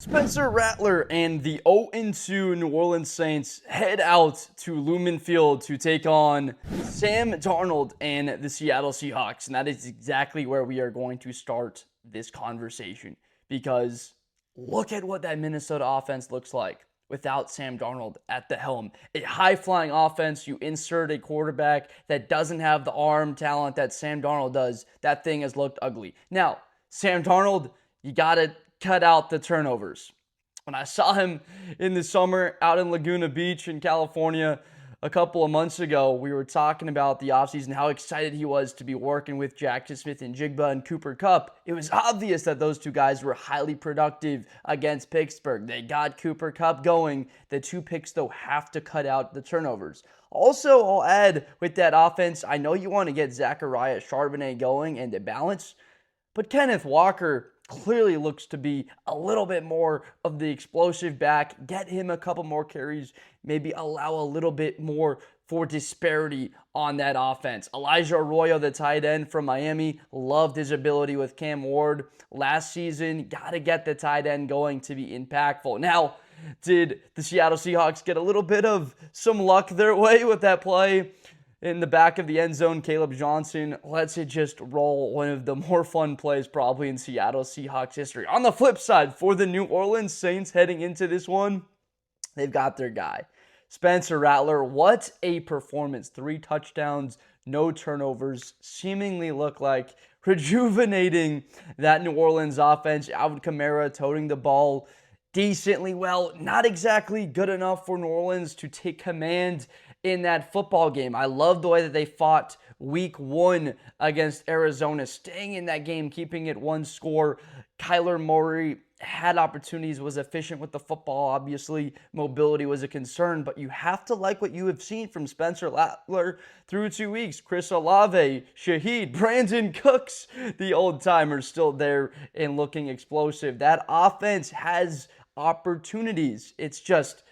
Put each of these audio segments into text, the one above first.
Spencer Rattler and the 0-2 New Orleans Saints head out to Lumen Field to take on Sam Darnold and the Seattle Seahawks. And that is exactly where we are going to start this conversation. Because look at what that Minnesota offense looks like without Sam Darnold at the helm. A high-flying offense, you insert a quarterback that doesn't have the arm talent that Sam Darnold does. That thing has looked ugly. Now, Sam Darnold, you got to cut out the turnovers. When I saw him in the summer out in Laguna Beach in California a couple of months ago, we were talking about the offseason, how excited he was to be working with Jaxon, Smith-Njigba, and Cooper Kupp. It was obvious that those two guys were highly productive against Pittsburgh. They got Cooper Kupp going. The two picks, though, have to cut out the turnovers. Also, I'll add with that offense, I know you want to get Zachariah Charbonnet going and the balance, but Kenneth Walker clearly looks to be a little bit more of the explosive back. Get him a couple more carries, maybe allow a little bit more for disparity on that offense. Elijah Arroyo, the tight end from Miami, loved his ability with Cam Ward last season. Got to get the tight end going to be impactful. Now, did the Seattle Seahawks get a little bit of some luck their way with that play in the back of the end zone? Caleb Johnson lets it just roll, one of the more fun plays probably in Seattle Seahawks history. On the flip side, for the New Orleans Saints heading into this one, they've got their guy, Spencer Rattler. What a performance. 3 touchdowns, no turnovers, seemingly look like rejuvenating that New Orleans offense. Alvin Kamara toting the ball decently well, not exactly good enough for New Orleans to take command in that football game. I love the way that they fought week 1 against Arizona, staying in that game, keeping it 1 score. Kyler Murray had opportunities, was efficient with the football. Obviously, mobility was a concern, but you have to like what you have seen from Spencer Rattler through 2 weeks. Chris Olave, Shaheed, Brandon Cooks, the old-timers still there and looking explosive. That offense has opportunities. It's just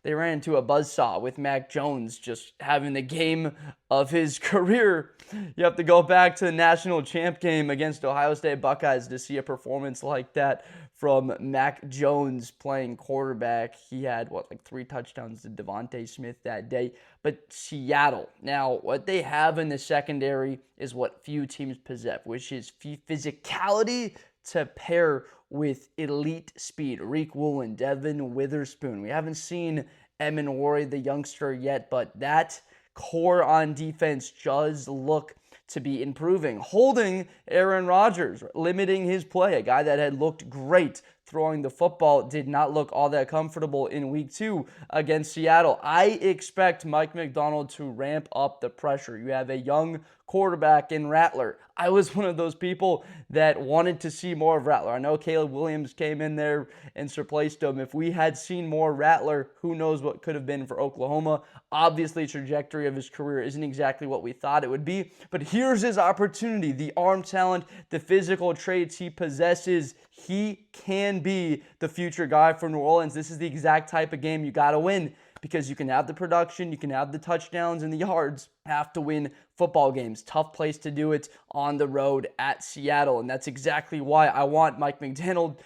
they ran into a buzzsaw with Mac Jones just having the game of his career. You have to go back to the national champ game against Ohio State Buckeyes to see a performance like that from Mac Jones playing quarterback. He had, 3 touchdowns to Devontae Smith that day. But Seattle, now, what they have in the secondary is what few teams possess, which is physicality to pair with elite speed. Reek Woolen, Devin Witherspoon. We haven't seen Eminori, the youngster, yet, but that core on defense does look to be improving. Holding Aaron Rodgers, limiting his play. A guy that had looked great throwing the football did not look all that comfortable in week 2 against Seattle. I expect Mike Macdonald to ramp up the pressure. You have a young quarterback in Rattler. I was one of those people that wanted to see more of Rattler. I know Caleb Williams came in there and replaced him. If we had seen more Rattler, who knows what could have been for Oklahoma. Obviously, trajectory of his career isn't exactly what we thought it would be, but here's his opportunity. The arm talent, the physical traits he possesses, he can be the future guy for New Orleans. This is the exact type of game you got to win, because you can have the production, you can have the touchdowns and the yards, have to win football games. Tough place to do it on the road at Seattle, and that's exactly why I want Mike Macdonald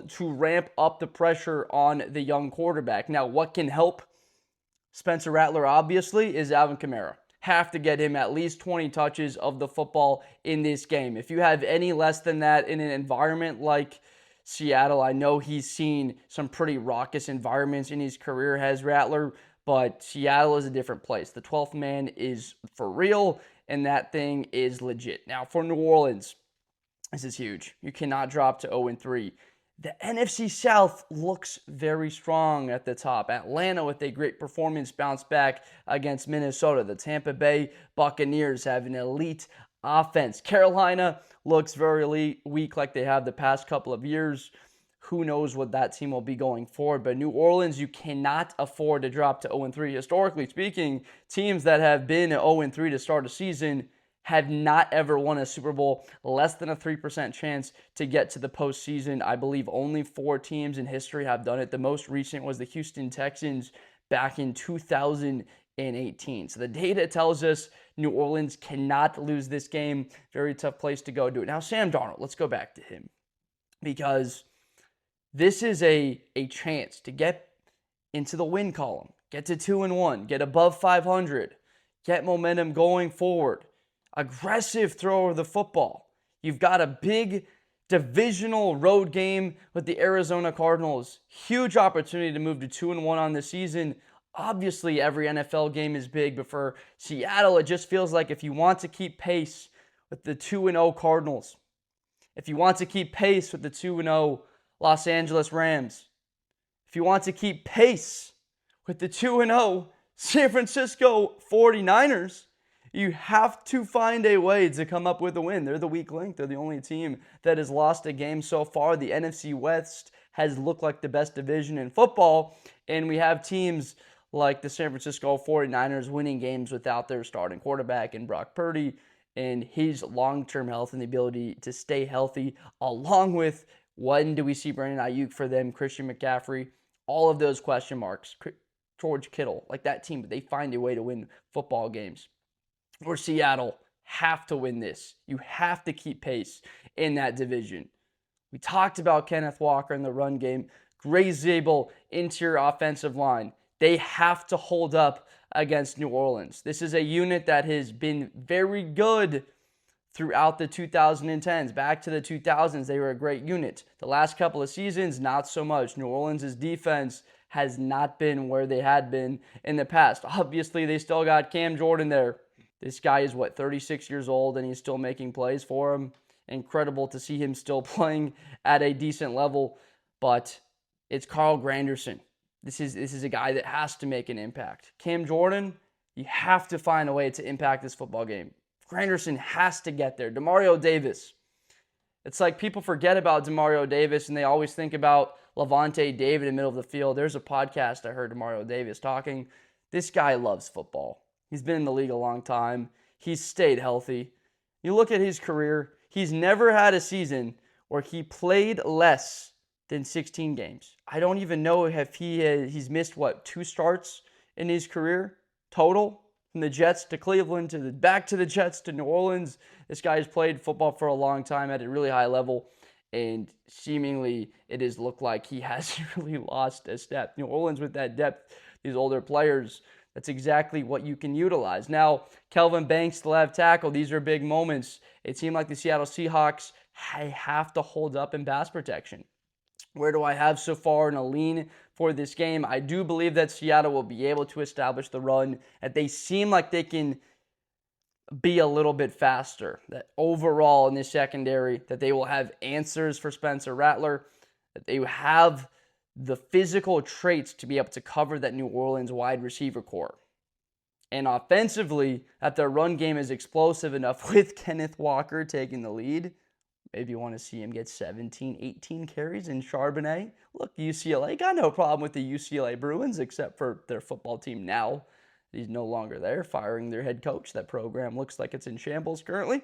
to ramp up the pressure on the young quarterback. Now, what can help Spencer Rattler, obviously, is Alvin Kamara. Have to get him at least 20 touches of the football in this game. If you have any less than that in an environment like Seattle, I know he's seen some pretty raucous environments in his career, has Rattler, but Seattle is a different place. The 12th man is for real, and that thing is legit. Now, for New Orleans, this is huge. You cannot drop to 0-3. The NFC South looks very strong at the top. Atlanta with a great performance bounce back against Minnesota. The Tampa Bay Buccaneers have an elite offense. Carolina looks very weak like they have the past couple of years. Who knows what that team will be going forward. But New Orleans, you cannot afford to drop to 0-3. Historically speaking, teams that have been 0-3 to start a season have not ever won a Super Bowl. Less than a 3% chance to get to the postseason. I believe only 4 teams in history have done it. The most recent was the Houston Texans back in 2018. So the data tells us New Orleans cannot lose this game. Very tough place to go do it. Now, Sam Darnold, let's go back to him, because This is a chance to get into the win column, get to 2-1, get above 500, get momentum going forward. Aggressive thrower of the football. You've got a big divisional road game with the Arizona Cardinals. Huge opportunity to move to 2-1 on the season. Obviously, every NFL game is big, but for Seattle, it just feels like if you want to keep pace with the 2-0 Cardinals, if you want to keep pace with the 2-0 Los Angeles Rams, if you want to keep pace with the 2-0 San Francisco 49ers, you have to find a way to come up with a win. They're the weak link. They're the only team that has lost a game so far. The NFC West has looked like the best division in football, and we have teams like the San Francisco 49ers winning games without their starting quarterback and Brock Purdy and his long-term health and the ability to stay healthy, along with when do we see Brandon Ayuk for them, Christian McCaffrey, all of those question marks, George Kittle, like that team, but they find a way to win football games. Or Seattle have to win this. You have to keep pace in that division. We talked about Kenneth Walker in the run game. Gray Zabel, interior offensive line. They have to hold up against New Orleans. This is a unit that has been very good throughout the 2010s. Back to the 2000s, they were a great unit. The last couple of seasons, not so much. New Orleans' defense has not been where they had been in the past. Obviously, they still got Cam Jordan there. This guy is, 36 years old, and he's still making plays for him. Incredible to see him still playing at a decent level. But it's Carl Granderson. This is a guy that has to make an impact. Cam Jordan, you have to find a way to impact this football game. Granderson has to get there. Demario Davis. It's like people forget about Demario Davis, and they always think about Levante David in the middle of the field. There's a podcast I heard Demario Davis talking. This guy loves football. He's been in the league a long time. He's stayed healthy. You look at his career, he's never had a season where he played less than 16 games. I don't even know if he's missed, 2 starts in his career total? From the Jets to Cleveland, back to the Jets to New Orleans. This guy has played football for a long time at a really high level, and seemingly it has looked like he hasn't really lost a step. New Orleans with that depth, these older players, that's exactly what you can utilize. Now, Kelvin Banks, the left tackle, these are big moments. It seemed like the Seattle Seahawks have to hold up in pass protection. Where do I have so far in a lean for this game? I do believe that Seattle will be able to establish the run, that they seem like they can be a little bit faster. That overall in this secondary, that they will have answers for Spencer Rattler, that they have the physical traits to be able to cover that New Orleans wide receiver core. And offensively, that their run game is explosive enough with Kenneth Walker taking the lead. Maybe you want to see him get 17, 18 carries in Charbonnet. Look, UCLA got no problem with the UCLA Bruins except for their football team now. He's no longer there, firing their head coach. That program looks like it's in shambles currently.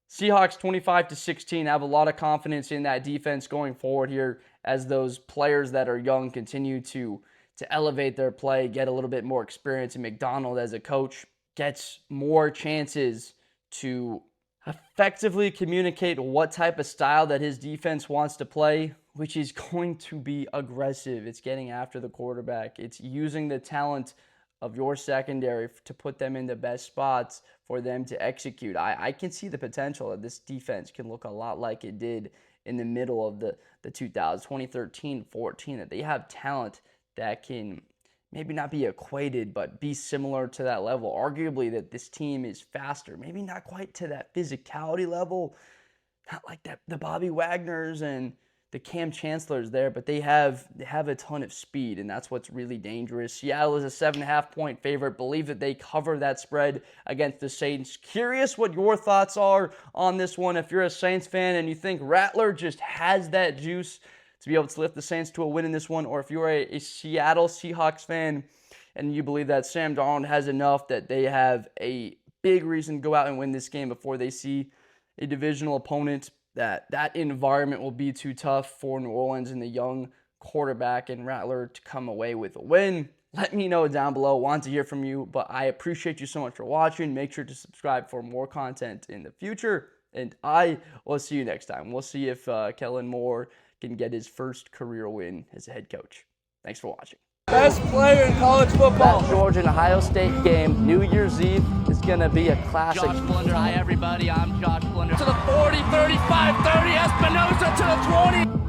Seahawks 25-16. Have a lot of confidence in that defense going forward here as those players that are young continue to elevate their play, get a little bit more experience, and McDonald as a coach gets more chances to effectively communicate what type of style that his defense wants to play, which is going to be aggressive. It's getting after the quarterback. It's using the talent of your secondary to put them in the best spots for them to execute. I can see the potential that this defense can look a lot like it did in the middle of the 2013-14, that they have talent that can maybe not be equated, but be similar to that level. Arguably that this team is faster, maybe not quite to that physicality level, not like that the Bobby Wagners and the Cam Chancellors there, but they have a ton of speed, and that's what's really dangerous. Seattle is a 7.5-point favorite. Believe that they cover that spread against the Saints. Curious what your thoughts are on this one. If you're a Saints fan and you think Rattler just has that juice to be able to lift the Saints to a win in this one, or if you're a Seattle Seahawks fan and you believe that Sam Darnold has enough that they have a big reason to go out and win this game before they see a divisional opponent, that environment will be too tough for New Orleans and the young quarterback and Rattler to come away with a win. Let me know down below. Want to hear from you, but I appreciate you so much for watching. Make sure to subscribe for more content in the future, and I will see you next time. We'll see if Kellen Moore can get his first career win as a head coach. Thanks for watching. Best player in college football. That Georgia and Ohio State game, New Year's Eve, is going to be a classic. Josh Blunder, hi everybody, I'm Josh Blunder. To the 40, 35, 30, Espinosa to the 20.